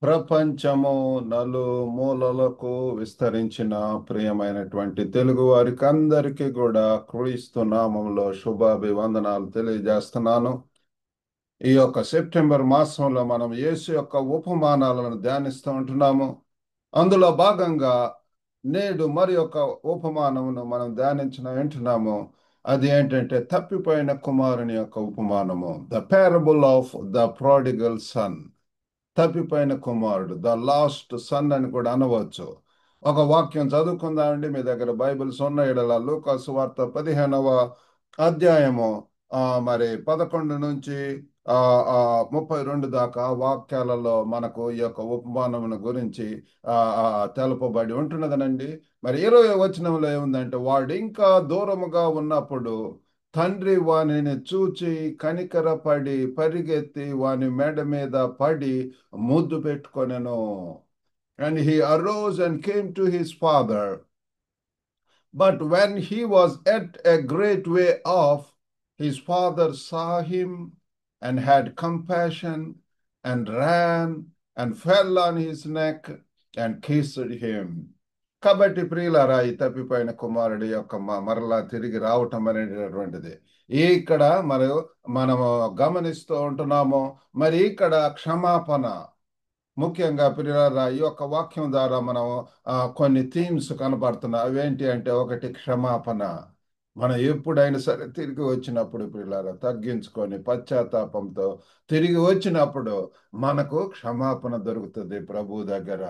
ప్రపంచము నలుమూలలకు విస్తరించిన ప్రియమైనటువంటి తెలుగు వారికి అందరికీ కూడా క్రీస్తు నామంలో శుభాభివందనాలు తెలియజేస్తున్నాను. ఈ యొక్క సెప్టెంబర్ మాసంలో మనం యేసు యొక్క ఉపమానాలను ధ్యానిస్తూ ఉంటున్నాము. అందులో భాగంగా నేడు మరి ఒక ఉపమానమును మనం వింటున్నాము. అది ఏంటంటే తప్పిపోయిన కుమారుని యొక్క ఉపమానము, the parable of the prodigal son. తప్పిపోయిన కుమారుడు, ద లాస్ట్ సన్ అని కూడా అనవచ్చు. ఒక వాక్యం చదువుకుందామండి. మీ దగ్గర బైబిల్స్ ఉన్న ఎడల లూకా సువార్త 15వ అధ్యాయము మరి 11 నుంచి ఆ ఆ 32 దాకా వాక్యాలలో మనకు ఈ యొక్క ఉపమానమును గురించి ఆ ఆ, తెలపబడి ఉంటున్నదనండి. మరి 20వ వచనంలో ఏముందంటే, వాడు ఇంకా దూరముగా ఉన్నప్పుడు తండ్రి వానిని చూచి కనికరపడి పరిగెత్తి వాని మెడ మీద పడి ముద్దు పెట్టుకొనెను. And he arose and came to his father. But when he was at a great way off, his father saw him and had compassion and ran and fell on his neck and kissed him. కాబట్టి ప్రియులారా, ఈ తప్పిపోయిన కుమారుడి యొక్క మరలా తిరిగి రావటం అనేటటువంటిది ఇక్కడ మనము గమనిస్తూ ఉంటున్నాము. మరి ఇక్కడ క్షమాపణ ముఖ్యంగా ప్రియులారా, ఈ యొక్క వాక్యం ద్వారా మనం కొన్ని థీమ్స్ కనబడుతున్నాయి. అవేంటి అంటే, ఒకటి క్షమాపణ. మనం ఎప్పుడైనా సరే తిరిగి వచ్చినప్పుడు ప్రియులారా తగ్గించుకొని పశ్చాత్తాపంతో తిరిగి వచ్చినప్పుడు మనకు క్షమాపణ దొరుకుతుంది ప్రభు దగ్గర.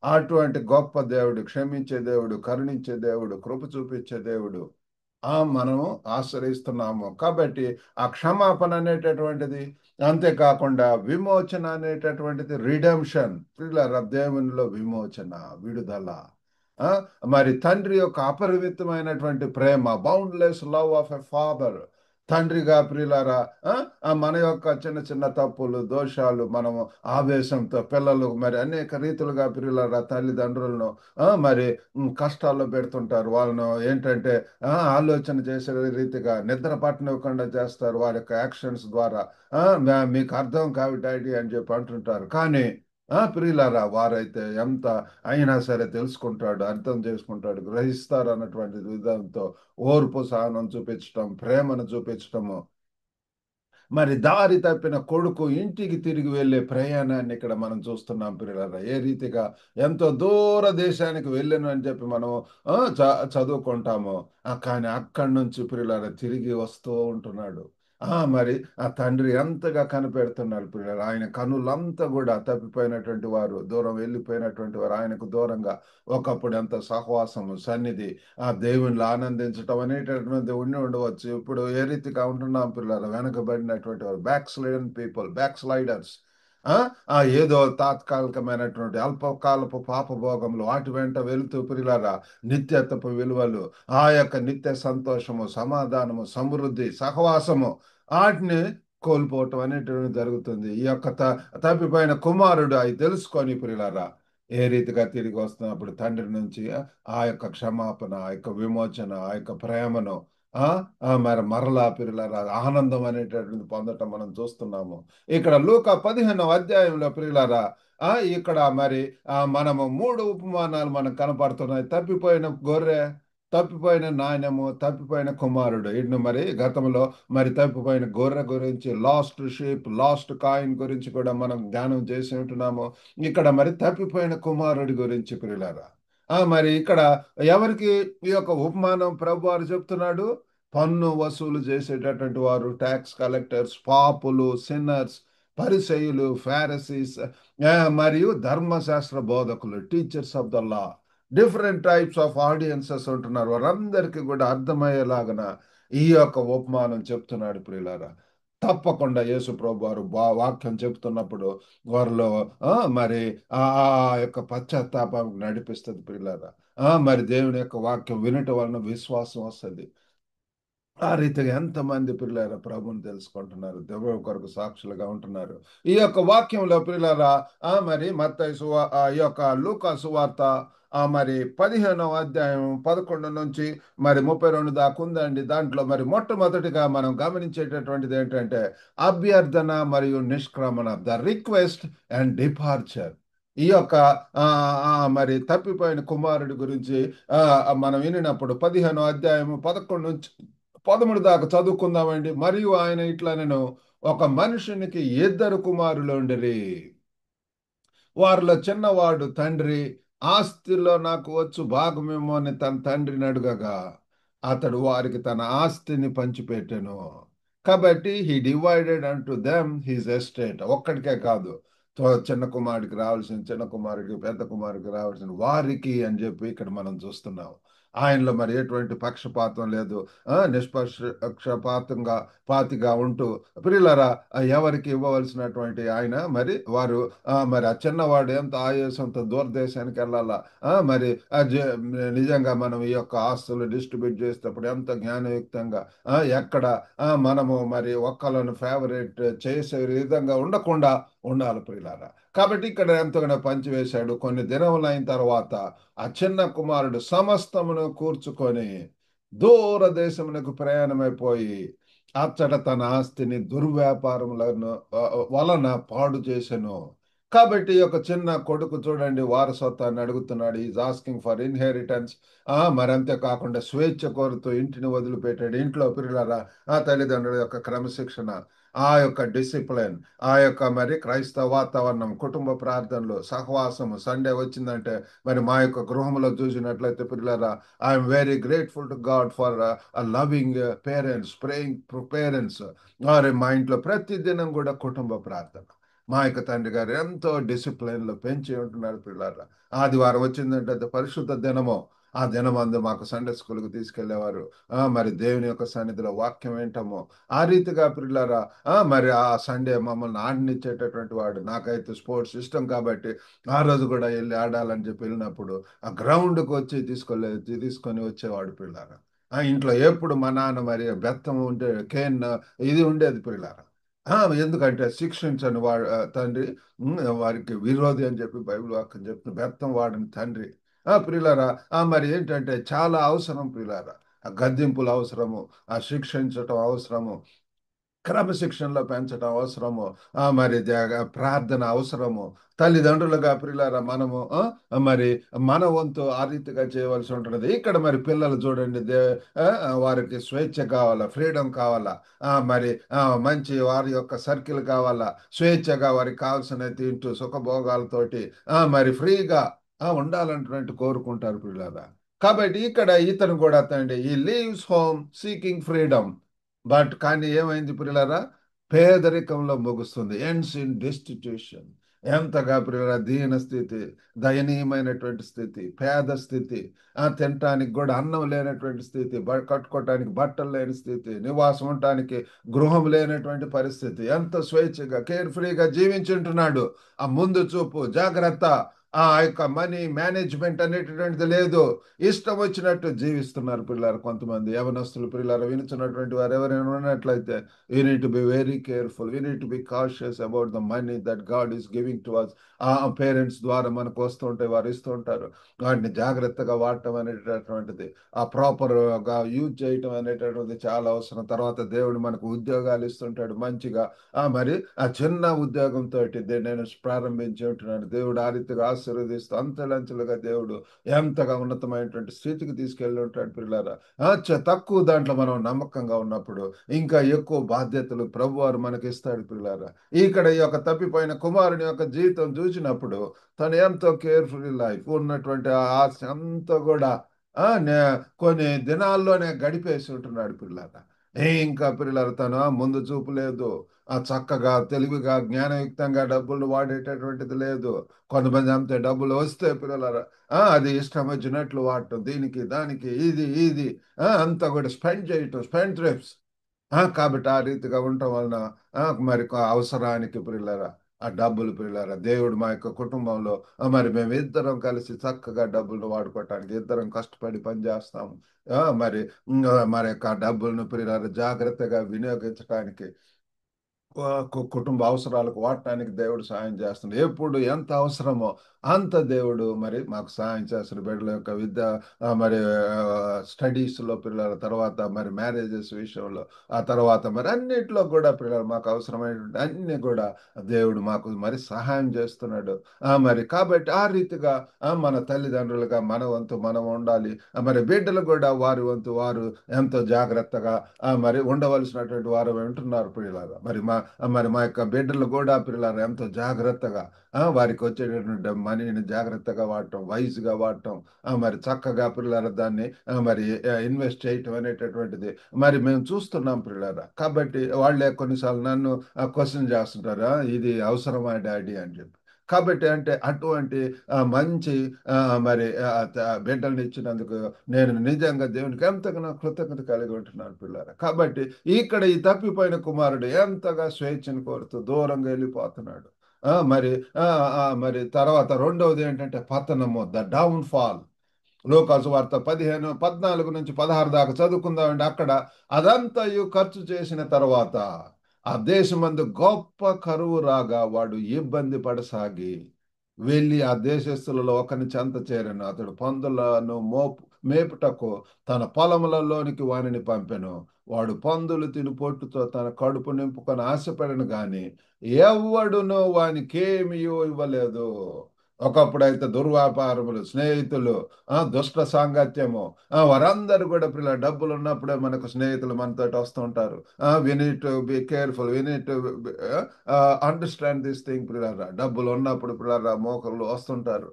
అటువంటి గొప్ప దేవుడు, క్షమించే దేవుడు, కరుణించే దేవుడు, కృప చూపించే దేవుడు మనము ఆశ్రయిస్తున్నాము. కాబట్టి ఆ క్షమాపణ అనేటటువంటిది, అంతేకాకుండా విమోచన అనేటటువంటిది, రిడెంప్షన్, పిల్లల దేవునిలో విమోచన, విడుదల. ఆ మరి తండ్రి యొక్క అపరిమితమైనటువంటి ప్రేమ, boundless love of a father. తండ్రిగా ప్రియులారా మన యొక్క చిన్న చిన్న తప్పులు, దోషాలు, మనము ఆవేశంతో పిల్లలు మరి అనేక రీతులుగా ప్రియులారా తల్లిదండ్రులను మరి కష్టాల్లో పెడుతుంటారు. వాళ్ళను ఏంటంటే ఆలోచన చేసే రీతిగా నిద్ర పట్టనివ్వకుండా చేస్తారు వారి యొక్క యాక్షన్స్ ద్వారా. మీకు అర్థం కావి డాడీ అని చెప్పి అంటుంటారు. కానీ ప్రియులారా వారైతే ఎంత అయినా సరే తెలుసుకుంటాడు, అర్థం చేసుకుంటాడు, గ్రహిస్తారు అన్నటువంటి విధానంతో ఓర్పు, సహనం చూపించటం, ప్రేమను చూపించటము. మరి దారి తప్పిన కొడుకు ఇంటికి తిరిగి వెళ్ళే ప్రయాణాన్ని ఇక్కడ మనం చూస్తున్నాం ప్రియులారా. ఏ రీతిగా ఎంతో దూర దేశానికి వెళ్ళాను అని చెప్పి మనం చదువుకుంటాము. కానీ అక్కడి నుంచి ప్రియులారా తిరిగి వస్తూ ఉంటున్నాడు. మరి ఆ తండ్రి ఎంతగా కనిపెడుతున్నాడు ప్రియులారా. ఆయన కనులంతా కూడా తప్పిపోయినటువంటి వారు, దూరం వెళ్ళిపోయినటువంటి వారు ఆయనకు దూరంగా ఒకప్పుడు ఎంత సహవాసము, సన్నిధి, ఆ దేవుళ్ళు ఆనందించటం అనేటటువంటి ఉండవచ్చు. ఇప్పుడు ఏ రీతిగా ఉంటున్నాం పిల్లలు, వెనకబడినటువంటి వారు, బ్యాక్ స్లైడన్ పీపుల్, బ్యాక్ స్లైడర్స్. ఏదో తాత్కాలికమైనటువంటి అల్పకాలపు పాపభోగములు వాటి వెంట వెళుతూ పిల్లరా నిత్యత్వపు విలువలు, ఆ యొక్క నిత్య సంతోషము, సమాధానము, సమృద్ధి, సహవాసము వాటిని కోల్పోవటం అనేటువంటి జరుగుతుంది. ఈ యొక్క తప్పిపోయిన కుమారుడు అవి తెలుసుకొని ప్రియులారా ఏ రీతిగా తిరిగి వస్తున్నప్పుడు తండ్రి నుంచి ఆ యొక్క క్షమాపణ, ఆ యొక్క విమోచన, ఆ యొక్క ప్రేమను మరి మరలా ప్రియులారా ఆనందం అనేటటువంటి పొందటం మనం చూస్తున్నాము. ఇక్కడ లూకా 15వ అధ్యాయంలో ప్రియులారా ఇక్కడ మరి మనము 3 ఉపమానాలు మనకు కనపడుతున్నాయి. తప్పిపోయిన గొర్రె, తప్పిపోయిన నాణ్యము, తప్పిపోయిన కుమారుడు. ఇటు మరి గతంలో మరి తప్పిపోయిన గొర్రె గురించి, లాస్ట్ షీప్, లాస్ట్ కాయిన్ గురించి కూడా మనం ధ్యానం చేసి ఉంటున్నాము. ఇక్కడ మరి తప్పిపోయిన కుమారుడి గురించి ప్రియులారా మరి ఇక్కడ ఎవరికి ఈ యొక్క ఉపమానం ప్రభు వారు చెప్తున్నాడు? పన్ను వసూలు చేసేటటువంటి వారు, ట్యాక్స్ కలెక్టర్స్, పాపులు, సిన్నర్స్, పరిసయ్యులు, ఫారసీస్, మరియు ధర్మశాస్త్ర బోధకులు, teachers of the law. Different types of audiences ఉంటున్నారు. వారందరికీ కూడా అర్థమయ్యేలాగన ఈ యొక్క ఉపమానం చెప్తున్నాడు ప్రియులారా. తప్పకుండా యేసు ప్రభు వారు వాక్యం చెప్తున్నప్పుడు వారిలో మరి ఆ యొక్క పశ్చాత్తాపం నడిపిస్తుంది ప్రియులారా. మరి దేవుని యొక్క వాక్యం వినటం వలన విశ్వాసం వస్తుంది. ఆ రీతిగా ఎంతమంది పిల్లల ప్రభుని తెలుసుకుంటున్నారు, దేవుని కొరకు సాక్షులుగా ఉంటున్నారు. ఈ యొక్క వాక్యంలో పిల్లరా మరి మత్తయి ఈ యొక్క లూకా సువార్త మరి 15వ అధ్యాయం 11 నుంచి మరి 32 దాకా ఉందండి. దాంట్లో మరి మొట్టమొదటిగా మనం గమనించేటటువంటిది ఏంటంటే అభ్యర్థన మరియు నిష్క్రమణ, ద రిక్వెస్ట్ అండ్ డిపార్చర్. ఈ యొక్క మరి తప్పిపోయిన కుమారుడి గురించి మనం వినినప్పుడు 15 అధ్యాయము 11 నుంచి 13 దాకా చదువుకుందామండి. మరియు ఆయన ఇట్లా నేను ఒక మనుషునికి ఇద్దరు కుమారులు ఉండిరి. వారిలో చిన్నవాడు తండ్రి ఆస్తిలో నాకు వచ్చు భాగమేమో అని తన తండ్రిని అడుగగా అతడు వారికి తన ఆస్తిని పంచిపెట్టెను. కాబట్టి he divided unto them his estate. ఒక్కడికే కాదు, చిన్న కుమారుడికి రావాల్సిన చిన్న కుమారుడికి, పెద్ద కుమారుడికి రావాల్సిన వారికి అని చెప్పి ఇక్కడ మనం చూస్తున్నాం. ఆయనలో మరి ఎటువంటి పక్షపాతం లేదు. నిష్పక్షపాతంగా పాతిగా ఉంటూ ప్రియులరా ఎవరికి ఇవ్వవలసినటువంటి ఆయన మరి వారు మరి ఆ చిన్నవాడు ఎంత ఆయాసంతో దూరదేశానికి వెళ్ళాలా. మరి నిజంగా మనం ఈ యొక్క ఆస్తులు డిస్ట్రిబ్యూట్ చేసేటప్పుడు ఎంత జ్ఞానయుక్తంగా ఎక్కడ మనము మరి ఒక్కలను ఫేవరెట్ చేసే విధంగా ఉండకుండా ఉండాలి ప్రియులారా. కాబట్టి ఇక్కడ ఎంతగానో పంచివేశాడు. కొన్ని దినములు అయిన తర్వాత ఆ చిన్న కుమారుడు సమస్తమును కూర్చుకొని దూరదేశమునకు ప్రయాణమైపోయి అచ్చట తన ఆస్తిని దుర్వ్యాపారములను వలన పాడు చేసెను. కాబట్టి ఒక చిన్న కొడుకు చూడండి వారసత్వాన్ని అడుగుతున్నాడు. Is asking for inheritance. మరి అంతేకాకుండా స్వేచ్ఛ కోరుతూ ఇంటిని వదిలిపెట్టాడు. ఇంట్లో పిల్లల ఆ తల్లిదండ్రుల యొక్క క్రమశిక్షణ, ఆ యొక్క డిసిప్లిన్, ఆ యొక్క మరి క్రైస్తవ వాతావరణం, కుటుంబ ప్రార్థనలు, సహవాసము సండే వచ్చిందంటే మరి మా యొక్క గృహంలో చూసినట్లయితే పిల్లల I'm very grateful to God for loving parents, praying parents. మరి మా ఇంట్లో ప్రతి దినం కూడా కుటుంబ ప్రార్థన. మా యొక్క తండ్రి గారు ఎంతో డిసిప్లిన్లో పెంచి ఉంటున్నారు పిల్లల. ఆదివారం వచ్చిందంటే అది పరిశుద్ధ దినము. ఆ దినమందు మాకు సండే స్కూల్కి తీసుకెళ్లేవారు. మరి దేవుని యొక్క సన్నిధిలో వాక్యం ఏంటమో ఆ రీతిగా పిల్లరా మరి ఆ సండే మమ్మల్ని ఆడనిచ్చేటటువంటి వాడు. నాకైతే స్పోర్ట్స్ ఇష్టం కాబట్టి ఆ రోజు కూడా వెళ్ళి ఆడాలని చెప్పి వెళ్ళినప్పుడు ఆ గ్రౌండ్కి వచ్చి తీసుకొని వచ్చేవాడు పిల్లారా. ఇంట్లో ఎప్పుడు మా నాన్న మరి బెత్తం ఉంటే కేన్ ఇది ఉండేది పిల్లారా. ఎందుకంటే శిక్షించని తండ్రి వారికి విరోధి అని చెప్పి బైబిల్ వాక్యం చెప్తుంది. బెత్తం వాడని తండ్రి. ప్రియులారా మరి ఏంటంటే చాలా అవసరం ప్రియులారా. ఆ గద్దింపులు అవసరము, ఆ శిక్షించటం అవసరము, క్రమశిక్షణలో పెంచడం అవసరము, మరి ప్రార్థన అవసరము. తల్లిదండ్రులుగా ప్రియులారా మనము మరి మన వంతు ఆ రీతిగా చేయవలసి ఉంటున్నది. ఇక్కడ మరి పిల్లలు చూడండి వారికి స్వేచ్ఛ కావాలా, ఫ్రీడమ్ కావాలా, మరి మంచి వారి యొక్క సర్కిల్ కావాలా, స్వేచ్ఛగా వారికి కావాల్సిన తింటూ సుఖభోగాలతోటి మరి ఫ్రీగా ఉండాలన్నటువంటి కోరుకుంటారు పిల్లల. కాబట్టి ఇక్కడ ఇతను కూడా తండ్రి ఈ leaves home seeking freedom. But కానీ ఏమైంది ప్రియులారా, పేదరికంలో ముగుస్తుంది. Ends in destitution. ఎంతగా ప్రియులారా దీన స్థితి, దయనీయమైనటువంటి స్థితి, పేద స్థితి, తినటానికి కూడా అన్నం లేనటువంటి స్థితి, కట్టుకోవటానికి బట్టలు లేని స్థితి, నివాసం ఉండటానికి గృహం లేనటువంటి పరిస్థితి. ఎంత స్వేచ్ఛగా కేర్ ఫ్రీగా జీవించుంటున్నాడు. ఆ ముందు చూపు, జాగ్రత్త, ఆ యొక్క మనీ మేనేజ్మెంట్ అనేటటువంటిది లేదు. ఇష్టం వచ్చినట్టు జీవిస్తున్నారు పిల్లలు. కొంతమంది యవనస్తులు పిల్లలు వినుచున్నటువంటి వారు ఎవరైనా ఉన్నట్లయితే we need to be very careful. We need to be cautious about the money that God is giving to us. ఆ పేరెంట్స్ ద్వారా మనకు వస్తూ ఉంటాయి, వారు ఇస్తూ ఉంటారు. వాటిని జాగ్రత్తగా వాడటం అనేటటువంటిది, ఆ ప్రాపర్గా యూజ్ చేయటం అనేటటువంటిది చాలా అవసరం. తర్వాత దేవుడు మనకు ఉద్యోగాలు ఇస్తుంటాడు మంచిగా. మరి ఆ చిన్న ఉద్యోగంతో నేను ప్రారంభించి ఉంటున్నాను. దేవుడు ఆ రీతిగా ఆశీర్వదిస్తూ అంచెలంచెలుగా దేవుడు ఎంతగా ఉన్నతమైనటువంటి స్థితికి తీసుకెళ్ళి ఉంటాడు పిల్లారా. తక్కువ దాంట్లో మనం నమ్మకంగా ఉన్నప్పుడు ఇంకా ఎక్కువ బాధ్యతలు ప్రభువారు మనకి ఇస్తాడు పిల్లారా. ఇక్కడ ఈ యొక్క తప్పిపోయిన కుమారుని యొక్క జీవితం చూసినప్పుడు తను ఎంతో కేర్ఫుల్ లైఫ్ ఉన్నటువంటి ఆ ఆశ అంతా కూడా కొన్ని దినాల్లోనే గడిపేసి ఉంటున్నాడు పిల్లారా. ఇంకా పిల్లలు తను ముందు చూపు లేదు. చక్కగా తెలివిగా జ్ఞానయుక్తంగా డబ్బులు వాడేటటువంటిది లేదు. కొంతమంది అంతే డబ్బులు వస్తే పిల్లల అది ఇష్టం వచ్చినట్లు వాడటం, దీనికి దానికి ఇది ఇది అంతా కూడా స్పెండ్ చేయటం, స్పెండ్ ట్రిప్స్. కాబట్టి ఆ రీతిగా ఉండటం వలన మరి అవసరానికి పిల్లరా ఆ డబ్బులు పిల్లరా దేవుడు మా యొక్క కుటుంబంలో మరి మేము ఇద్దరం కలిసి చక్కగా డబ్బులు వాడుకోవటానికి ఇద్దరం కష్టపడి పని చేస్తాము. మరి మరి యొక్క డబ్బులను పిల్లరా జాగ్రత్తగా వినియోగించడానికి కుటుంబ అవసరాలకు వాడటానికి దేవుడు సాయం చేస్తుంది. ఎప్పుడు ఎంత అవసరమో అంత దేవుడు మరి మాకు సహాయం చేస్తారు. బిడ్డల యొక్క విద్య మరి స్టడీస్లో పిల్లల తర్వాత మరి మ్యారేజెస్ విషయంలో, ఆ తర్వాత మరి అన్నిట్లో కూడా పిల్లలు మాకు అవసరమైనటువంటి అన్ని కూడా దేవుడు మాకు మరి సహాయం చేస్తున్నాడు. మరి కాబట్టి ఆ రీతిగా మన తల్లిదండ్రులుగా మన వంతు మనం ఉండాలి. మరి బిడ్డలు కూడా వారి వంతు వారు ఎంతో జాగ్రత్తగా మరి ఉండవలసినటువంటి వారు వింటున్నారు పిల్లలు. మరి మా యొక్క బిడ్డలు కూడా పిల్లలు ఎంతో జాగ్రత్తగా వారికి వచ్చేటటువంటి మనీని జాగ్రత్తగా వాడటం, వైజ్గా వాడటం, మరి చక్కగా పిల్లల దాన్ని మరి ఇన్వెస్ట్ చేయటం అనేటటువంటిది మరి మేము చూస్తున్నాం పిల్లల. కాబట్టి వాళ్ళే కొన్నిసార్లు నన్ను క్వశ్చన్ చేస్తుంటారా, ఇది అవసరమా డాడీ అని చెప్పి. కాబట్టి అంటే అటువంటి మంచి మరి బిడ్డల్ని ఇచ్చినందుకు నేను నిజంగా దేవునికి ఎంతగానో కృతజ్ఞత కలిగి ఉంటున్నాను పిల్లల. కాబట్టి ఇక్కడ ఈ తప్పిపోయిన కుమారుడు ఎంతగా స్వేచ్ఛను కోరుతూ దూరంగా వెళ్ళిపోతున్నాడు. మరి మరి తర్వాత రెండవది ఏంటంటే పతనము, ద డౌన్ ఫాల్. లోకాసు వార్త 14 నుంచి 16 దాకా చదువుకుందామండి. అక్కడ అదంతయు ఖర్చు చేసిన తర్వాత ఆ దేశమందు గొప్ప కరువు రాగా వాడు ఇబ్బంది పడసాగి వెళ్ళి ఆ దేశస్థులలో ఒకని చెంత చేరెను. అతడు పందులను మేపుటకు తన పొలములలోనికి వానిని పంపెను. వాడు పందులు తిని పొట్టుతో తన కడుపు నింపుకొని ఆశపడను గాని ఎవ్వడునో వానికేమీ ఇవ్వలేదు. ఒకప్పుడైతే దుర్వ్యాపారములు, స్నేహితులు, దుష్ట సాంగత్యము, వారందరూ కూడా పిల్ల డబ్బులు ఉన్నప్పుడే మనకు స్నేహితులు మనతోటి వస్తూ ఉంటారు. We need to be careful, we need to understand this thing పిల్లరా. డబ్బులు ఉన్నప్పుడు పిల్లరా మోకళ్ళు వస్తుంటారు.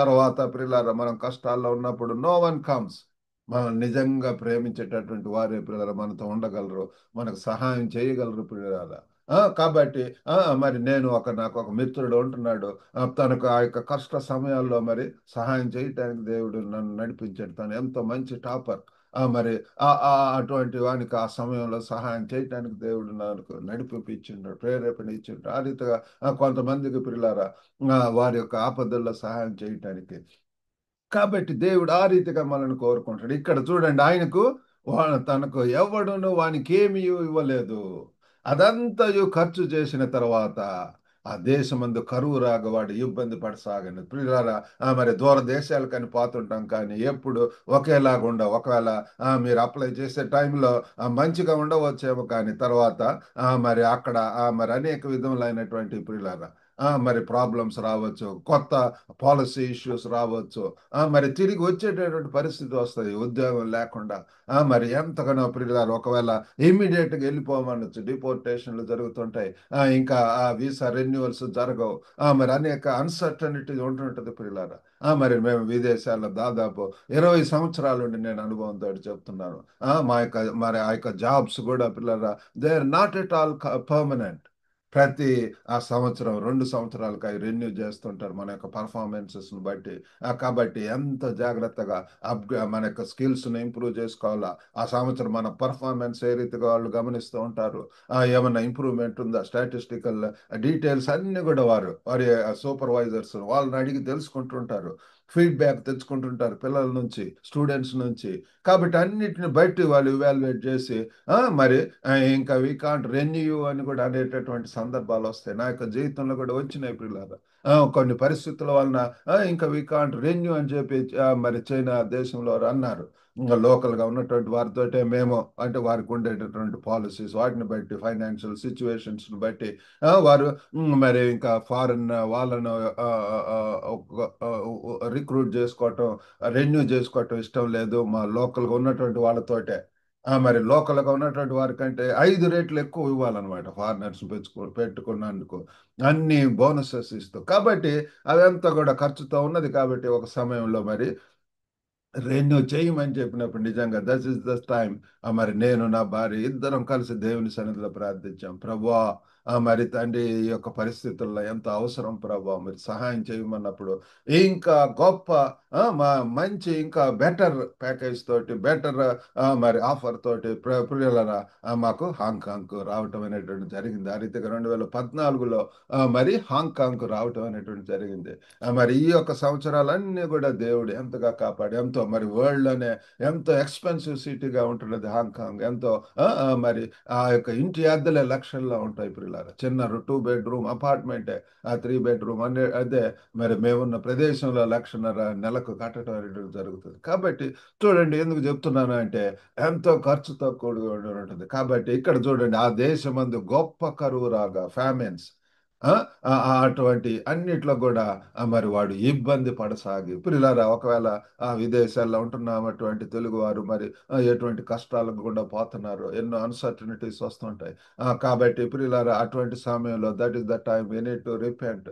తర్వాత పిల్లరా మనం కష్టాల్లో ఉన్నప్పుడు నో వన్ కమ్స్. మనం నిజంగా ప్రేమించేటటువంటి వారే పిల్లలు మనతో ఉండగలరు, మనకు సహాయం చేయగలరు పిల్లల. కాబట్టి మరి నాకు ఒక మిత్రుడు ఉంటున్నాడు. తనకు ఆ యొక్క కష్ట సమయాల్లో మరి సహాయం చేయటానికి దేవుడు నన్ను నడిపించాడు. తను ఎంతో మంచి టాపర్. మరి అటువంటి వానికి ఆ సమయంలో సహాయం చేయటానికి దేవుడు నాకు నడిపించిండు, ప్రేరేపణ ఇచ్చిండు. ఆ రీతిగా కొంతమందికి పిల్లారా వారి యొక్క ఆపదల్లో సహాయం చేయటానికి. కాబట్టి దేవుడు ఆ రీతిగా మనల్ని కోరుకుంటాడు. ఇక్కడ చూడండి, ఆయనకు తనకు ఎవడును వానికి ఏమీ ఇవ్వలేదు. అదంతయు ఖర్చు చేసిన తర్వాత ఆ దేశమందు కరువు రాగా వాడు ఇబ్బంది పడసాగను. ప్రియులారా, మరి దూర దేశాలకని పోతుంటాం కానీ ఎప్పుడు ఒకేలాగా ఉండవు. ఒకవేళ మీరు అప్లై చేసే టైంలో మంచిగా ఉండవచ్చేమో కానీ తర్వాత మరి అక్కడ మరి అనేక విధములైనటువంటి ప్రియులారా మరి ప్రాబ్లమ్స్ రావచ్చు, కొత్త పాలసీ ఇష్యూస్ రావచ్చు. మరి తిరిగి వచ్చేటటువంటి పరిస్థితి వస్తుంది ఉద్యోగం లేకుండా. మరి ఎంతగానో ప్రియులారు ఒకవేళ ఇమ్మీడియట్గా వెళ్ళిపోమనొచ్చు, డిపోర్టేషన్లు జరుగుతుంటాయి. ఇంకా వీసా రెన్యువల్స్ జరగవు. మరి అనేక అన్సర్టనిటీ ఉంటుంటుంది ప్రియులారా. మరి మేము విదేశాల్లో దాదాపు 20 సంవత్సరాల నుండి నేను అనుభవంతో చెప్తున్నాను. మరి ఆ యొక్క జాబ్స్ కూడా పిల్లరా they are not at all permanent. ప్రతి సంవత్సరం 2 సంవత్సరాలకి అవి రెన్యూ చేస్తుంటారు మన యొక్క పర్ఫార్మెన్సెస్ని బట్టి. కాబట్టి ఎంత జాగ్రత్తగా మన యొక్క స్కిల్స్ని ఇంప్రూవ్ చేసుకోవాలా. ఆ సంవత్సరం మన పర్ఫార్మెన్స్ ఏ రీతిగా వాళ్ళు గమనిస్తూ ఉంటారు. ఏమన్నా ఇంప్రూవ్మెంట్ ఉందా, స్టాటిస్టికల్ డీటెయిల్స్ అన్ని కూడా వారి సూపర్వైజర్స్ వాళ్ళని అడిగి తెలుసుకుంటుంటారు. ఫీడ్బ్యాక్ తెచ్చుకుంటుంటారు పిల్లల నుంచి, స్టూడెంట్స్ నుంచి. కాబట్టి అన్నిటిని బట్టి వాళ్ళు ఇవాల్యుయేట్ చేసి మరి ఇంకా వి కాంట్ రెన్యూ అని కూడా అనేటటువంటి సందర్భాలు వస్తాయి. నా యొక్క జీవితంలో కూడా వచ్చినాయి పిల్లలు. కొన్ని పరిస్థితుల వలన ఇంకా వి కాంట్ రెన్యూ అని చెప్పి మరి చైనా దేశంలో వారు అన్నారు. ఇంకా లోకల్గా ఉన్నటువంటి వారితోటే మేము అంటే వారికి ఉండేటటువంటి పాలసీస్ వాటిని బట్టి ఫైనాన్షియల్ సిచ్యువేషన్స్ని బట్టి వారు మరి ఇంకా ఫారెన్ వాళ్ళను రిక్రూట్ చేసుకోవటం, రెన్యూ చేసుకోవటం ఇష్టం లేదు. మా లోకల్గా ఉన్నటువంటి వాళ్ళతోటే మరి లోకల్గా ఉన్నటువంటి వారికంటే 5 రెట్లు ఎక్కువ ఇవ్వాలన్నమాట ఫారినర్స్ పెట్టుకున్నందుకు. అన్ని బోనసెస్ ఇస్తూ. కాబట్టి అదంతా కూడా ఖర్చుతో ఉన్నది. కాబట్టి ఒక సమయంలో మరి రెన్యూ చేయమని చెప్పినప్పుడు నిజంగా దట్ ఈస్ ద టైం. మరి నేను నా భార్య ఇద్దరం కలిసి దేవుని సన్నిధిలో ప్రార్థించాం. ప్రభువా, మరి తండ్రి ఈ యొక్క పరిస్థితుల్లో ఎంత అవసరం ప్రభా, మీరు సహాయం చేయమన్నప్పుడు ఇంకా గొప్ప మంచి ఇంకా బెటర్ ప్యాకేజ్ తోటి బెటర్ మరి ఆఫర్ తోటి ప్రియులరా మాకు హాంకాంగ్ రావటం అనేటువంటి జరిగింది. ఆ రీతిగా 2014లో మరి హాంకాంగ్ రావటం అనేటువంటి జరిగింది. మరి ఈ యొక్క సంవత్సరాలన్నీ కూడా దేవుడు ఎంతగా కాపాడు. ఎంతో మరి వరల్డ్ లోనే ఎంతో ఎక్స్పెన్సివ్ సిటీగా ఉంటున్నది హాంకాంగ్. ఎంతో మరి ఆ యొక్క ఇంటి అద్దెలే లక్షల్లో ఉంటాయి. పిల్లలు. చిన్న 2 బెడ్రూమ్ అపార్ట్మెంటే. ఆ 3 బెడ్రూమ్ అదే మరి మేమున్న ప్రదేశంలో 1,50,000 నెలకు కట్టడం అనేది జరుగుతుంది. కాబట్టి చూడండి, ఎందుకు చెప్తున్నాను అంటే ఎంతో ఖర్చుతో కూడి ఉంటుంది. కాబట్టి ఇక్కడ చూడండి, ఆ దేశమందు గొప్ప కరువు రాగా, ఫ్యామిన్స్, ఆ అటువంటి అన్నిట్లో కూడా మరి వాడు ఇబ్బంది పడసాగి పిల్లలారా, ఒకవేళ విదేశాల్లో ఉంటున్నటువంటి తెలుగువారు మరి ఎటువంటి కష్టాలకు గుండా పోతున్నారు, ఎన్నో అన్సర్టనిటీస్ వస్తుంటాయి. కాబట్టి పిల్లలారా, అటువంటి సమయంలో that is the time we need to repent.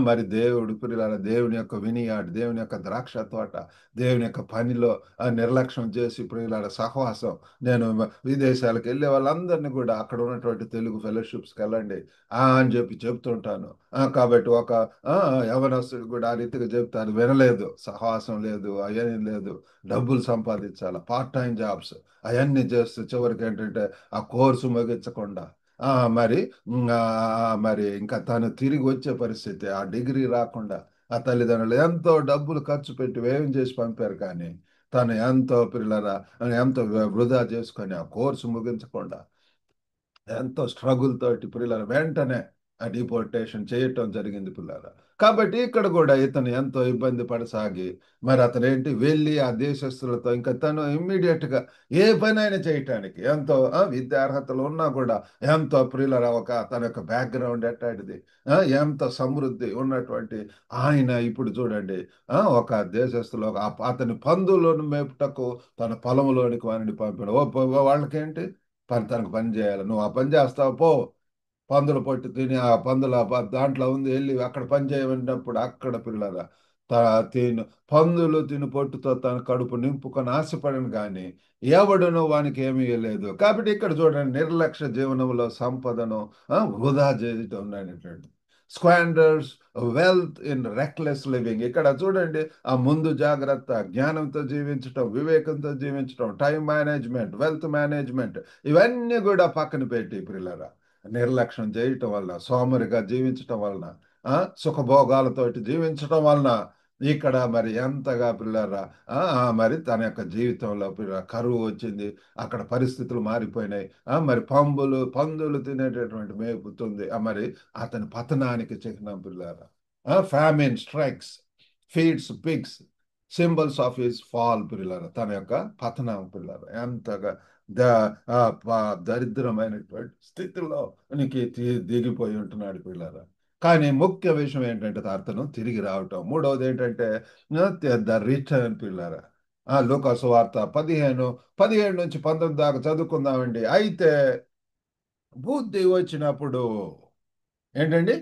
మరి దేవుడు పిల్లలారా, దేవుని యొక్క వినియాడ్, దేవుని యొక్క ద్రాక్ష తోట, దేవుని యొక్క పనిలో నిర్లక్ష్యం చేసి పిల్లలారా సహవాసం, నేను విదేశాలకు వెళ్ళే వాళ్ళందరినీ కూడా అక్కడ ఉన్నటువంటి తెలుగు ఫెలోషిప్స్కి వెళ్ళండి అని చెప్తుంటాను. కాబట్టి ఒక ఆ, యవనస్తుడు కూడా ఆ రీతిగా చెప్తారు, వినలేదు. సహవాసం లేదు, అయ్యేం లేదు, డబ్బులు సంపాదించాలి, పార్ట్ టైం జాబ్స్ అవన్నీ చేస్తూ చివరికి ఏంటంటే ఆ కోర్సు ముగించకుండా ఆ, మరి మరి ఇంకా తను తిరిగి వచ్చే పరిస్థితి, ఆ డిగ్రీ రాకుండా ఆ తల్లిదండ్రులు ఎంతో డబ్బులు ఖర్చు పెట్టి వ్యయం చేసి పంపారు, కానీ తను ఎంతో పిల్లరా ఎంతో వృధా చేసుకొని ఆ కోర్సు ముగించకుండా ఎంతో స్ట్రగుల్ తోటి పిల్లల వెంటనే ఆ డిపోర్టేషన్ చేయటం జరిగింది పిల్లల. కాబట్టి ఇక్కడ కూడా ఇతను ఎంతో ఇబ్బంది పడసాగి మరి అతను ఏంటి వెళ్ళి ఆ దేశస్తులతో ఇంకా తను ఇమ్మీడియట్ గా ఏ పనైనా చేయటానికి ఎంతో విద్యార్హతలు ఉన్నా కూడా ఎంతో ప్రియులర ఒక తన యొక్క బ్యాక్గ్రౌండ్ ఎట్టాడిది, ఎంతో సమృద్ధి ఉన్నటువంటి ఆయన ఇప్పుడు చూడండి, ఒక దేశస్తులో అతని పందులను మేపుటకు తన పొలంలోనికి వారిని పంపాడు. వాళ్ళకేంటి తనకు పని చేయాలి, నువ్వు ఆ పని చేస్తావు పో, పందులు పొట్టు తిని ఆ పందుల దాంట్లో ఉంది వెళ్ళి అక్కడ పని చేయమన్నప్పుడు అక్కడ పిల్లల తిను పందులు తిని పొట్టుతో తన కడుపు నింపుకొని ఆశపడను కానీ ఎవడును వానికి ఏమీ లేదు. కాబట్టి ఇక్కడ చూడండి, నిర్లక్ష్య జీవనంలో సంపదను వృధా చేయటం అనేటువంటి స్క్వాండర్స్ వెల్త్ ఇన్ రెక్లెస్ లివింగ్. ఇక్కడ చూడండి, ఆ ముందు జాగ్రత్త, జ్ఞానంతో జీవించటం, వివేకంతో జీవించటం, టైం మేనేజ్మెంట్, వెల్త్ మేనేజ్మెంట్, ఇవన్నీ కూడా పక్కన పెట్టి పిల్లరా నిర్లక్ష్యం చేయటం వలన, సోమరిగా జీవించటం వలన, సుఖభోగాలతోటి జీవించటం వలన ఇక్కడ మరి ఎంతగా పిల్లరా మరి తన యొక్క జీవితంలో కరువు వచ్చింది. అక్కడ పరిస్థితులు మారిపోయినాయి. మరి పందులు తినేటటువంటి మేపుతుంది మరి అతని పతనానికి చిహ్నం పిల్లరా. Famine strikes, feeds pigs, symbols of his fall పిల్లరా, తన యొక్క పతనం పిల్లరా. ఎంతగా ద దరిద్రమైనటువంటి స్థితిలో దిగిపోయి ఉంటున్నాడు పిల్లరా. కానీ ముఖ్య విషయం ఏంటంటే అతను తిరిగి రావటం. మూడవది ఏంటంటే ద రిటర్న్ పిల్లరా. లూకాసు వార్త 15:17 దాకా చదువుకుందామండి. అయితే బుద్ధి వచ్చినప్పుడు ఏంటండి,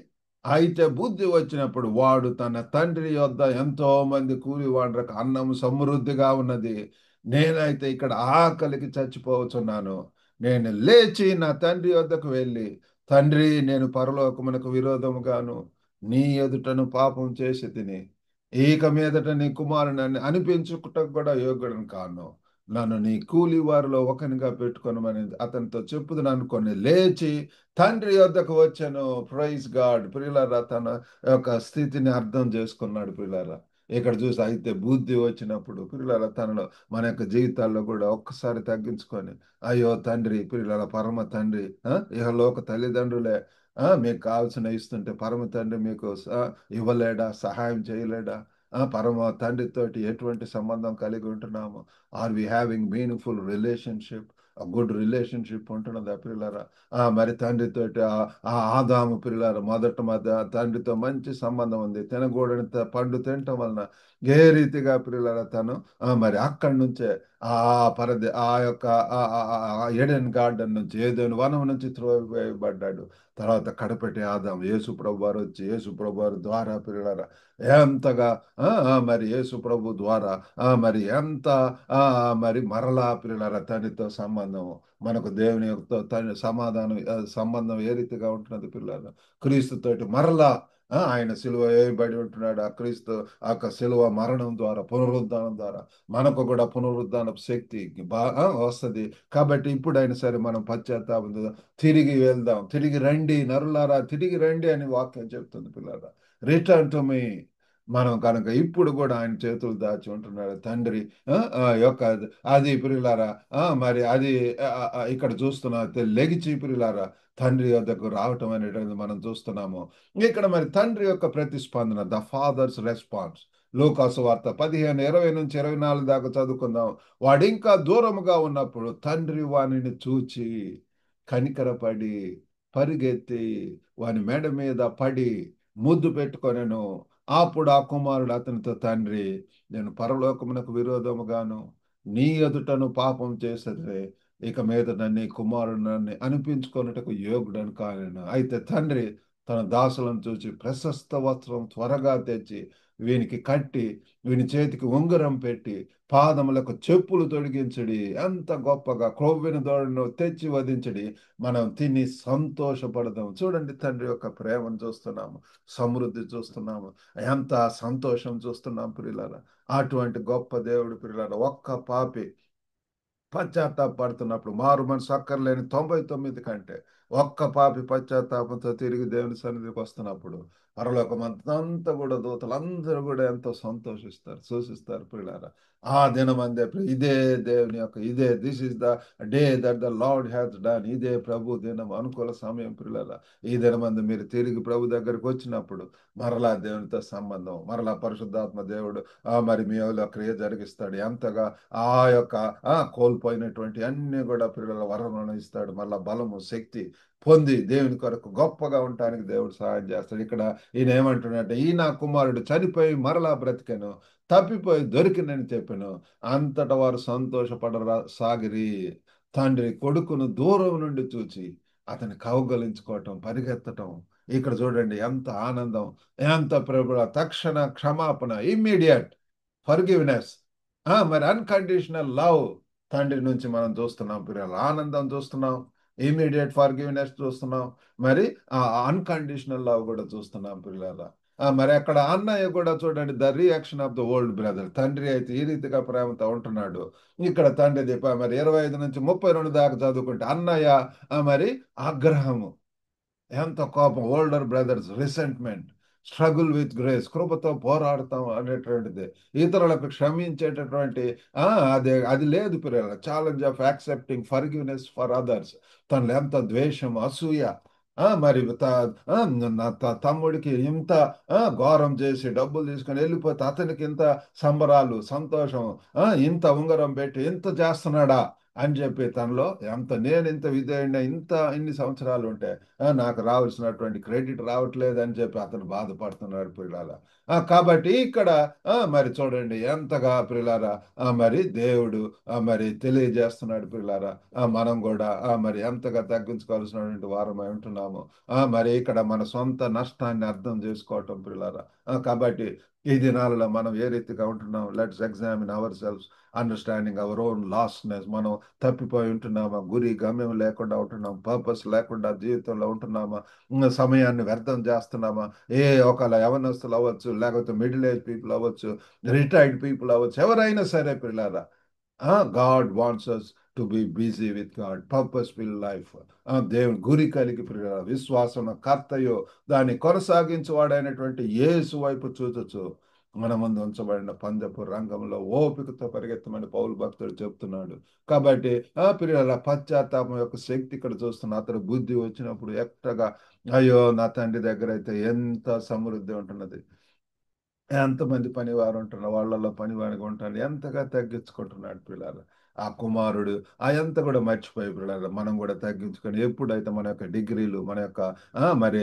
అయితే బుద్ధి వచ్చినప్పుడు వాడు తన తండ్రి యొద్ద ఎంతో మంది కూలి వాళ్ళకి అన్నం సమృద్ధిగా ఉన్నది, నేనైతే ఇక్కడ ఆకలికి చచ్చిపోవచ్చున్నాను. నేను లేచి నా తండ్రి వద్దకు వెళ్ళి, తండ్రి, నేను పరలోకమునకు విరోధముగాను నీ ఎదుటను పాపం చేసి తిని ఇక మీదట నీ కుమారుని అనిపించుటకు కూడా యోగ్యుడను కాను, నన్ను నీ కూలి వారిలో ఒకనిగా పెట్టుకొనమని అతనితో చెప్పుదును అనుకొని లేచి తండ్రి యొద్దకు వచ్చాను. ప్రైజ్ గాడ్ ప్రియులారా, తన యొక్క స్థితిని అర్థం చేసుకున్నాడు పిల్లారా. ఇక్కడ చూసి అయితే బుద్ధి వచ్చినప్పుడు పిల్లారా, తనలో మన యొక్క జీవితాల్లో కూడా ఒక్కసారి తగ్గించుకొని, అయ్యో తండ్రి, పిల్లారా, పరమ తండ్రి, ఇహలోక తల్లిదండ్రులే మీకు కావాల్సిన ఇస్తుంటే పరమ తండ్రి మీకు ఇవ్వలేడా, సహాయం చేయలేడా? పరమ తండ్రితోటి ఎటువంటి సంబంధం కలిగి ఉంటున్నాము? Are we having meaningful relationship, good relationship ఉంటున్నదా పిల్లరా? మరి తండ్రితోటి ఆదాము పిల్లలు మొదట తండ్రితో మంచి సంబంధం ఉంది. తినకూడని పండు తినటం వలన ఏ రీతిగా పిల్లల తను మరి అక్కడి నుంచే ఆ ఆ యొక్క ఎడెన్ గార్డెన్ నుంచి, ఏదైనా వనం నుంచి త్రోవేయబడ్డాడు. తర్వాత కడపటి ఆదాం యేసు ప్రభు వారు వచ్చి యేసు ప్రభు వారి ద్వారా పిల్లల ఎంతగా మరి యేసు ప్రభు ద్వారా మరి ఎంత మరి మరలా పిల్లల తండ్రితో సంబంధం, మనకు దేవుని యొక్క సమాధానం సంబంధం ఏ రీతిగా ఉంటున్నది పిల్లలు, క్రీస్తుతోటి మరలా ఆయన సిలువ వేయబడి ఉంటున్నాడు. ఆ క్రీస్తు ఆ యొక్క సిలువ మరణం ద్వారా, పునరుద్ధానం ద్వారా మనకు కూడా పునరుద్ధాన శక్తి వస్తుంది. కాబట్టి ఇప్పుడైనా సరే మనం పశ్చాత్తాపం తిరిగి వెళ్దాం, తిరిగి రండి నరులారా, తిరిగి రండి అని వాక్యం చెప్తుంది పిల్లరా. Return to me. మనం కనుక ఇప్పుడు కూడా ఆయన చేతులు దాచి ఉంటున్నాడు తండ్రి యొక్క అది పిల్లారా. మరి అది ఇక్కడ చూస్తున్నా లెగిచి పిల్లారా, తండ్రి వద్దకు రావటం అనేటువంటిది మనం చూస్తున్నాము. ఇక్కడ మరి తండ్రి యొక్క ప్రతిస్పందన, ద ఫాదర్స్ రెస్పాన్స్. లూకాసు వార్త 15:20-24 దాకా చదువుకుందాం. వాడింకా దూరముగా ఉన్నప్పుడు తండ్రి వానిని చూచి కనికరపడి పరిగెత్తి వాని మెడ మీద పడి ముద్దు పెట్టుకొనెను. అప్పుడు ఆ కుమారుడు అతనితో, తండ్రి, నేను పరలోకమునకు విరోధముగాను నీ ఎదుటను పాపం చేసేది, ఇక మీదట నీ కుమారుడు నన్ను అనిపించుకొనుటకు యోగ్యుడని కాలేను. అయితే తండ్రి తన దాసులను చూచి ప్రశస్త వస్త్రం త్వరగా తెచ్చి వీనికి కట్టి వీని చేతికి ఉంగరం పెట్టి పాదములకు చెప్పులు తొడిగించడి, ఎంత గొప్పగా క్రొవ్విన దూడను తెచ్చి వధించడి, మనం తిని సంతోషపడదాం. చూడండి, తండ్రి యొక్క ప్రేమను చూస్తున్నాము, సమృద్ధి చూస్తున్నాము, ఎంత సంతోషం చూస్తున్నాం ప్రియులారా. అటువంటి గొప్ప దేవుడు ప్రియులారా, ఒక్క పాపి పశ్చాత్తాపడుతున్నప్పుడు, మారు మనసు అక్కర్లేని 99 కంటే ఒక్క పాపి పశ్చాత్తాపంతో తిరిగి దేవుని సన్నిధికి వస్తున్నప్పుడు పరలోకమంతా కూడా దూతలందరూ కూడా ఎంతో సంతోషిస్తారు, సూచిస్తారు ప్రియులారా. ఆ దినమందే ఇదే దేవుని యొక్క this is the day that the lord has done, ఇదే ప్రభు దినం, అనుకూల సమయం ప్రియులారా. ఈ దినమందు మీరు తిరిగి ప్రభు దగ్గరికి వచ్చినప్పుడు మరలా దేవునితో సంబంధం, మరలా పరిశుద్ధాత్మ దేవుడు మరి మీ క్రియ జరిగిస్తాడు. ఎంతగా ఆ యొక్క కోల్పోయినటువంటి అన్ని కూడా పిల్లల వరములను ఇస్తాడు. మళ్ళా బలము, శక్తి పొంది దేవుని కొరకు గొప్పగా ఉండటానికి దేవుడు సహాయం చేస్తాడు. ఇక్కడ ఈయన ఏమంటున్నాడంటే, ఈ నా కుమారుడు చనిపోయి మరలా బ్రతికెను, తప్పిపోయి దొరికినని చెప్పాను. అంతటా వారు సంతోషపడరా సాగిరి. తండ్రి కొడుకును దూరం నుండి చూచి అతని కౌగలించుకోవటం, పరిగెత్తటం. ఇక్కడ చూడండి ఎంత ఆనందం, ఎంత ప్రభు తక్షణ క్షమాపణ, ఇమ్మీడియట్ ఫర్గివ్నెస్, మరి అన్కండిషనల్ లవ్ తండ్రి నుంచి మనం చూస్తున్నాం పిల్లలు. ఆనందం చూస్తున్నాం, ఇమీడియట్ ఫర్గివ్నెస్ చూస్తున్నాం, మరి ఆ అన్కండిషనల్ లవ్ కూడా చూస్తున్నాం పిల్లల. మరి అక్కడ అన్నయ్య కూడా చూడండి, the reaction of the old brother. తండ్రి అయితే ఈ రీతిగా ప్రేమతో ఉంటున్నాడు. ఇక్కడ తండ్రి దీప మరి 25-32 దాకా చదువుకుంటే అన్నయ్య మరి ఆగ్రహము, ఎంత కోపం, older brothers resentment, struggle with grace, కృపతో పోరాడతాం అనేటువంటిది, ఇతరులకు క్షమించేటటువంటి అదే అది లేదు పిల్లల. Challenge of accepting forgiveness for others. తనలో ఎంత ద్వేషం, అసూయ, మరి తమ్ముడికి ఇంత ఘోరం చేసి డబ్బులు తీసుకొని వెళ్ళిపోతే అతనికి ఇంత సంబరాలు, సంతోషం, ఇంత ఉంగరం పెట్టి ఇంత చేస్తున్నాడా అని చెప్పి తనలో ఎంత, నేను ఇంత విధేయుడిని, ఇన్ని సంవత్సరాలు ఉంటే నాకు రావాల్సినటువంటి క్రెడిట్ రావట్లేదు అని చెప్పి అతను బాధపడుతున్నాడు పిల్లాల. కాబట్టి ఇక్కడ మరి చూడండి ఎంతగా పిల్లారా మరి దేవుడు మరి తెలియజేస్తున్నాడు పిల్లారా. మనం కూడా మరి ఎంతగా తగ్గించుకోవాల్సినటువంటి వారమై ఉంటున్నాము. మరి ఇక్కడ మన సొంత నష్టాన్ని అర్థం చేసుకోవటం పిల్లారా. కాబట్టి ఈ దినాలలో మనం ఏ రీతిగా ఉంటున్నాం, let's examine ourselves, understanding our own lostness. మనం తప్పిపోయి ఉంటున్నామా, గురి గమ్యం లేకుండా ఉంటున్నాం, పర్పస్ లేకుండా జీవితంలో ఉంటున్నామా, సమయాన్ని వ్యర్థం చేస్తున్నామా. ఒకళ్ళ యవనస్తులు అవ్వచ్చు, లేకపోతే మిడిల్ ఏజ్ పీపుల్ అవ్వచ్చు, రిటైర్డ్ పీపుల్ అవ్వచ్చు, ఎవరైనా సరే పిల్లారా, God wants us to be busy with God, purposeful life. దేవుని గురి కలిగి పిల్లారా, విశ్వాసం కర్తయో దాన్ని కొనసాగించువాడైనటువంటి యేసు వైపు చూచొచ్చు మన ముందు ఉంచబడిన పందెపు రంగంలో ఓపికతో పరిగెత్తమని పౌలు భక్తుడు చెప్తున్నాడు. కాబట్టి పిల్లల పశ్చాత్తాపం యొక్క శక్తి ఇక్కడ చూస్తున్నా. అతడు బుద్ధి వచ్చినప్పుడు ఎక్కగా, అయ్యో నా తండ్రి దగ్గర అయితే ఎంత సమృద్ధి ఉంటున్నది, ఎంతమంది పనివారు ఉంటున్నారు, వాళ్ళల్లో పనివాడిగా ఉంటాడు, ఎంతగా తగ్గించుకుంటున్నాడు పిల్లలు. ఆ కుమారుడు ఎంత కూడా మర్చిపోయి పిల్లలు, మనం కూడా తగ్గించుకొని ఎప్పుడైతే మన యొక్క డిగ్రీలు, మన యొక్క మరి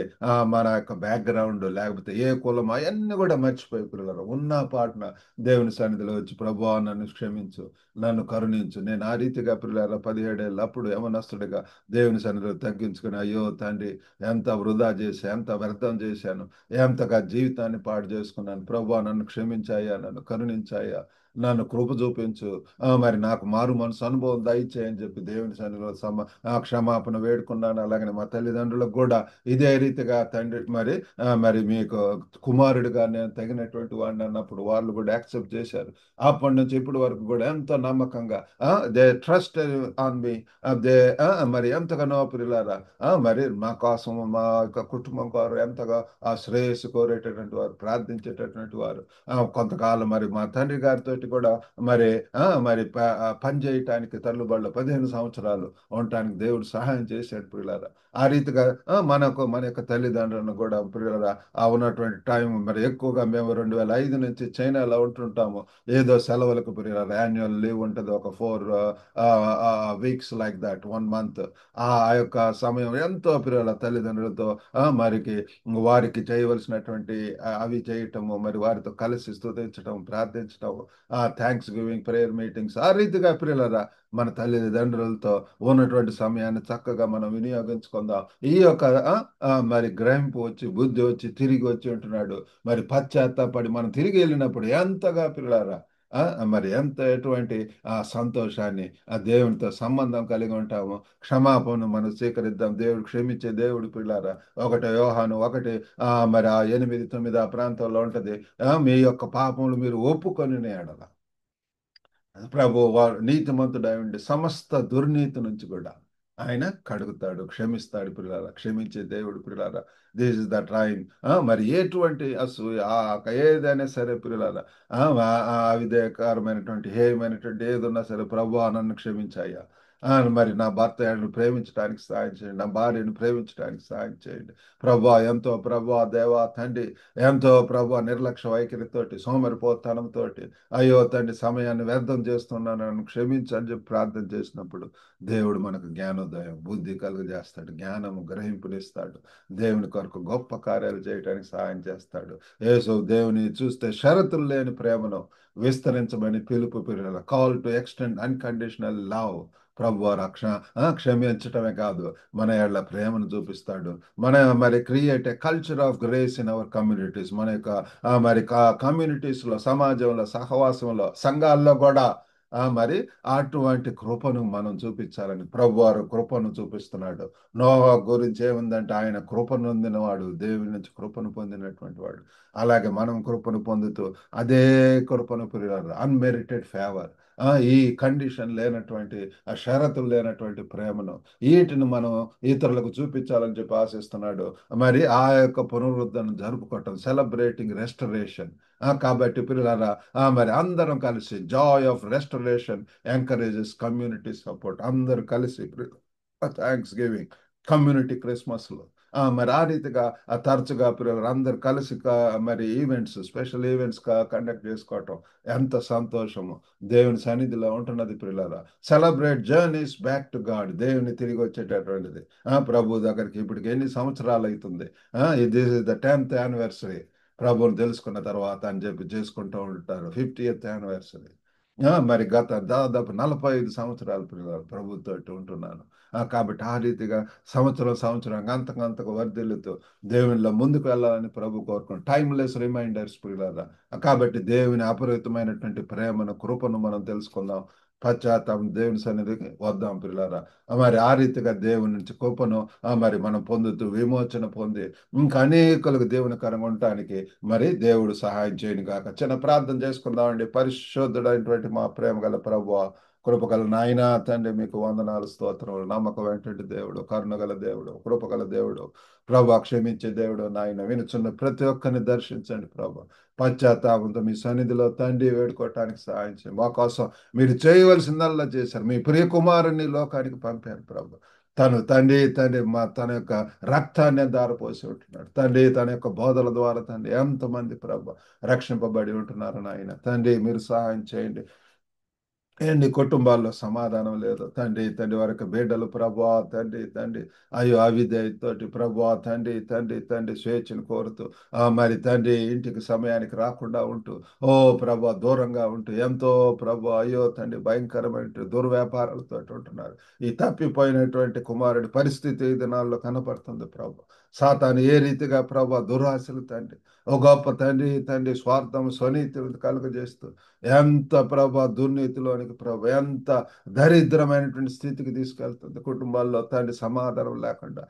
మన యొక్క బ్యాక్గ్రౌండ్, లేకపోతే ఏ కులం, అవన్నీ కూడా మర్చిపోయి పిల్లలు ఉన్న పాటన దేవుని సన్నిధిలో వచ్చి, ప్రభువా నన్ను క్షమించు, నన్ను కరుణించు. నేను ఆ రీతిగా పిల్లల 17 ఏళ్ళు అప్పుడు యవనస్తుడిగా దేవుని సన్నిధిలో తగ్గించుకొని, అయ్యో తండ్రి ఎంత వృధా చేసి, ఎంత వ్యర్థం చేశాను, ఎంతగా జీవితాన్ని పాడు చేసుకున్నాను, ప్రభువా నన్ను క్షమించాయా, నన్ను కరుణించాయా, నన్ను కృప చూపించు, మరి నాకు మారు మనసు అనుభవం దయచేయని చెప్పి దేవుని సన్నిధిలో క్షమాపణ వేడుకున్నాను. అలాగనే మా తల్లిదండ్రులకు కూడా ఇదే రీతిగా తండ్రి మరి మీకు కుమారుడిగా నేను తగినటువంటి వాడిని అన్నప్పుడు వాళ్ళు కూడా యాక్సెప్ట్ చేశారు. అప్పటి నుంచి ఇప్పటి వరకు కూడా ఎంతో నమ్మకంగా they trust on me, they మరి ఎంతగానో పిల్లారా మరి మా కోసం, మా యొక్క కుటుంబం వారు ఎంతగా ఆ శ్రేయస్సు కోరేటటువంటి వారు, ప్రార్థించేటటువంటి వారు. కొంతకాలం మరి మా తండ్రి గారితో తోటి కూడా మరి మరి పని చేయటానికి తల్లుబడిలో 15 సంవత్సరాలు ఉండటానికి దేవుడు సహాయం చేశాడు ప్రియులారా. ఆ రీతిగా మన యొక్క తల్లిదండ్రులను కూడా ప్రియులారా ఉన్నటువంటి టైం మరి ఎక్కువగా మేము 2005 నుంచి చైనాలో ఉంటుంటాము. ఏదో సెలవులకు ప్రియులారా యాన్యువల్ లీవ్ ఉంటుంది, ఒక 4 వీక్స్ లైక్ దట్ 1 మంత్. ఆ యొక్క సమయం ఎంతో ప్రియుల తల్లిదండ్రులతో మరికి వారికి చేయవలసినటువంటి అవి చేయటము, మరి వారితో కలిసి స్తుతించటం, ప్రార్థించటం, థ్యాంక్స్ గివింగ్ ప్రేయర్ మీటింగ్స్, ఆ రీతిగా ప్రియులరా మన తల్లిదండ్రులతో ఉన్నటువంటి సమయాన్ని చక్కగా మనం వినియోగించుకుందాం. ఈ యొక్క మరి గ్రహింపు వచ్చి బుద్ధి వచ్చి తిరిగి వచ్చి ఉంటున్నాడు. మరి పశ్చాత్తాపడి మనం తిరిగి వెళ్ళినప్పుడు ఎంతగా పిల్లారా ఆ మరి ఎంత ఎటువంటి సంతోషాన్ని ఆ దేవునితో సంబంధం కలిగి ఉంటాము. క్షమాపణ మనం స్వీకరిద్దాం. దేవుడు క్షమించే దేవుడు పిల్లారా. 1 యోహాను 1 మరి 8, 9 ఆ ప్రాంతంలో ఉంటది. మీ యొక్క పాపములు మీరు ఒప్పుకొని ఎడల ప్రభు వారు నీతిమంతుడై ఉండి సమస్త దుర్నీతి నుంచి కూడా ఆయన కడుగుతాడు, క్షమిస్తాడు పిల్లారా. క్షమించే దేవుడు పిల్లారా. This is the time. మరి ఎటువంటి అసూయ ఏదైనా సరే పిల్లారా, అవిధేయకరమైనటువంటి హేయమైనటువంటి ఏదున్నా సరే, ప్రభు నన్ను క్షమించాయ్యా, మరి నా భర్తను ప్రేమించడానికి సహాయం చేయండి, నా భార్యను ప్రేమించడానికి సహాయం చేయండి ప్రభా. ఎంతో ప్రభా దేవా తండ్రి, ఎంతో ప్రభా నిర్లక్ష్య వైఖరితోటి సోమరిపోతనంతో అయ్యో తండ్రి సమయాన్ని వ్యర్థం చేస్తున్నాను, నన్ను క్షమించు అని చెప్పి ప్రార్థన చేసినప్పుడు దేవుడు మనకు జ్ఞానోదయం బుద్ధి కలుగజేస్తాడు, జ్ఞానము గ్రహింపునిస్తాడు, దేవుని కొరకు గొప్ప కార్యాలు చేయడానికి సహాయం చేస్తాడు. యేసు దేవుని చూస్తే షరతులు లేని ప్రేమను విస్తరించమని పిలుపు పిల్లల call to extend unconditional love. ప్రభు క్షమించటమే కాదు, మన ఏళ్ల ప్రేమను చూపిస్తాడు. మరి create a culture of grace in our communities. మన యొక్క మరి కమ్యూనిటీస్ లో, సమాజంలో, సహవాసంలో, సంఘాల్లో కూడా మరి అటువంటి కృపను మనం చూపించాలని ప్రభు వారు కృపను చూపిస్తున్నాడు. నోవా గురించి ఏముందంటే ఆయన కృపను పొందినవాడు, దేవుని నుంచి కృపను పొందినటువంటి వాడు. అలాగే మనం కృపను పొందుతూ అదే కృపను పొందారు, అన్మెరిటెడ్ ఫేవర్. ఈ కండిషన్ లేనటువంటి, ఆ షరతులు లేనటువంటి ప్రేమను, వీటిని మనం ఇతరులకు చూపించాలని చెప్పి ఆశిస్తున్నాడు. మరి ఆ యొక్క పునరుద్ధరణ జరుపుకోవటం, సెలబ్రేటింగ్ రెస్టరేషన్. కాబట్టి పిల్లలారా మరి అందరం కలిసి Joy of restoration encourages community support. అందరూ కలిసి థ్యాంక్స్ గివింగ్ కమ్యూనిటీ క్రిస్మస్ లో మరి ఆ రీతిగా తరచుగా పిల్లలు అందరు కలిసి మరి ఈవెంట్స్, స్పెషల్ ఈవెంట్స్ కండక్ట్ చేసుకోవటం ఎంత సంతోషము. దేవుని సన్నిధిలో ఉంటున్నది పిల్లల. Celebrate journeys back to God. దేవుని తిరిగి వచ్చేటటువంటిది. ప్రభు దగ్గరికి ఇప్పటికి ఎన్ని సంవత్సరాలు అవుతుంది? This is the 10th anniversary. ప్రభుని తెలుసుకున్న తర్వాత అని చెప్పి చేసుకుంటూ ఉంటారు. 50th anniversary. మరి గత దాదాపు 45 సంవత్సరాలు పిల్లలు ప్రభుత్వం ఉంటున్నాను. కాబట్టి ఆ రీతిగా సంవత్సరం అంతకంతకు వర్ధిల్లుతూ దేవునిలో ముందుకు వెళ్ళాలని ప్రభు కోరుకుంటాం. టైమ్లెస్ రిమైండర్స్ పిల్లల. కాబట్టి దేవుని అపరిమితమైనటువంటి ప్రేమను, కృపను మనం తెలుసుకుందాం. పశ్చాత్తాపం దేవుని సన్నిధికి వద్దాం పిల్లరా. మరి ఆ రీతిగా దేవుని నుంచి కృపను మరి మనం పొందుతూ విమోచన పొంది ఇంకా అనేకులకు దేవుని కరంగా ఉండటానికి మరి దేవుడు సహాయం చేయను కాక. చిన్న ప్రార్థన చేసుకుందామండి. పరిశుద్ధుడైనటువంటి మా ప్రేమ గల ప్రభువా, కృపగల నాయన తండ్రి, మీకు వందనాలు, స్తోత్రములు. నమ్మకమైనటువంటి దేవుడు, కరుణగల దేవుడు, కృపగల దేవుడు ప్రభా, క్షమించే దేవుడు నాయన. వినుచున్న ప్రతి ఒక్కరిని దర్శించండి ప్రభా. పశ్చాత్తాపంతో మీ సన్నిధిలో తండ్రి వేడుకోవటానికి సహాయం చేయండి. మా కోసం మీరు చేయవలసిందల్లా చేశారు. మీ ప్రియ కుమారుని లోకానికి పంపారు ప్రభు. తండ్రి తన యొక్క రక్తాన్ని దారపోసి ఉంటున్నాడు తండ్రి. తన యొక్క బోధల ద్వారా తండ్రి ఎంతమంది ప్రభు రక్షింపబడి ఉంటున్నారు నాయన. తండ్రి మీరు సహాయం చేయండి. ఎన్ని కుటుంబాల్లో సమాధానం లేదు తండ్రి వరకు బిడ్డలు ప్రభా తండ్రి అయ్యో అవిధేయతోటి ప్రభా తండ్రి స్వేచ్ఛను కోరుతూ మరి తండ్రి ఇంటికి సమయానికి రాకుండా ఉంటూ ప్రభా దూరంగా ఉంటూ ఎంతో ప్రభా అయ్యో తండ్రి భయంకరమైన దుర్వ్యాపారాలతో ఉంటున్నారు. ఈ తప్పిపోయినటువంటి కుమారుడి పరిస్థితి ఈ దినాల్లో కనపడుతుంది ప్రభా. సాతాను ఏ రీతిగా ప్రభా దురాశలు ఓ గొప్ప తండ్రి స్వార్థం స్వనీతిని కలుగజేస్తూ ఎంత ప్రభా దుర్నీతిలోనికి ప్రభా ఎంత దరిద్రమైనటువంటి స్థితికి తీసుకెళ్తుంది. కుటుంబాల్లో తండ్రి సమాధానం లేకుండా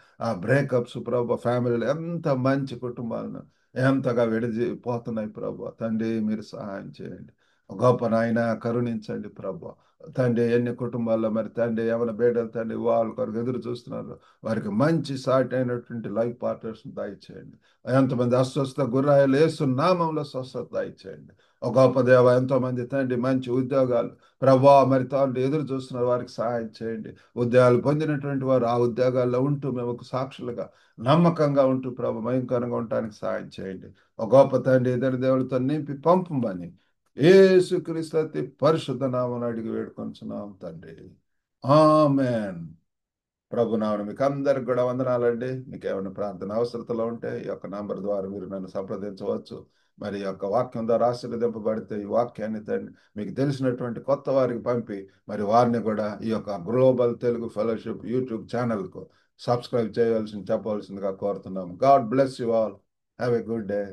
బ్రేకప్స్ ప్రభా, ఫ్యామిలీలో ఎంత మంచి కుటుంబాలను ఎంతగా విడిపోతున్నాయి ప్రభా. తండ్రి మీరు సహాయం చేయండి. గొప్ప నాయన కరుణించండి ప్రభు. తండ్రి ఎన్ని కుటుంబాల్లో మరి తండ్రి ఏమైనా బిడ్డలు తండ్రి వాళ్ళ కొరకు ఎదురు చూస్తున్నారు, వారికి మంచి సాటి అయినటువంటి లైఫ్ పార్ట్నర్స్ దయచేయండి. ఎంతమంది అస్వస్థ గుర్రాలు యేసు నామంలో స్వస్థత దయచేయండి. ఒక గొప్ప దేవ ఎంతో మంది తండ్రి మంచి ఉద్యోగాలు ప్రభా మరి తండ్రి ఎదురు చూస్తున్నారు, వారికి సహాయం చేయండి. ఉద్యోగాలు పొందినటువంటి వారు ఆ ఉద్యోగాల్లో ఉంటూ మేము ఒక సాక్షులుగా నమ్మకంగా ఉంటూ ప్రభు భయంకరంగా ఉండటానికి సహాయం చేయండి. ఒక గొప్ప తండ్రి ఇద్దరు దేవులతో నింపి పంపమని యేసుక్రీస్తు అతి పరిశుద్ధ నామమున అడిగి వేడుకొంచున్నాం తండ్రి. ఆమేన్. ప్రభు నామమున మీకు అందరికి కూడా వందనాలండి. మీకు ఏమైనా ప్రార్థన అవసరతలు ఉంటే ఈ యొక్క నంబర్ ద్వారా మీరు నన్ను సంప్రదించవచ్చు. మరి ఈ యొక్క వాక్యం ద్వారా ఆశీర్వదింపబడితే ఈ వాక్యాన్ని తండ్రి మీకు తెలిసినటువంటి కొత్త వారికి పంపి మరి వారిని కూడా ఈ యొక్క గ్లోబల్ తెలుగు ఫెలోషిప్ యూట్యూబ్ ఛానల్కు సబ్స్క్రైబ్ చేయవలసింది చెప్పవలసిందిగా కోరుతున్నాం. God bless you all. Have a good day.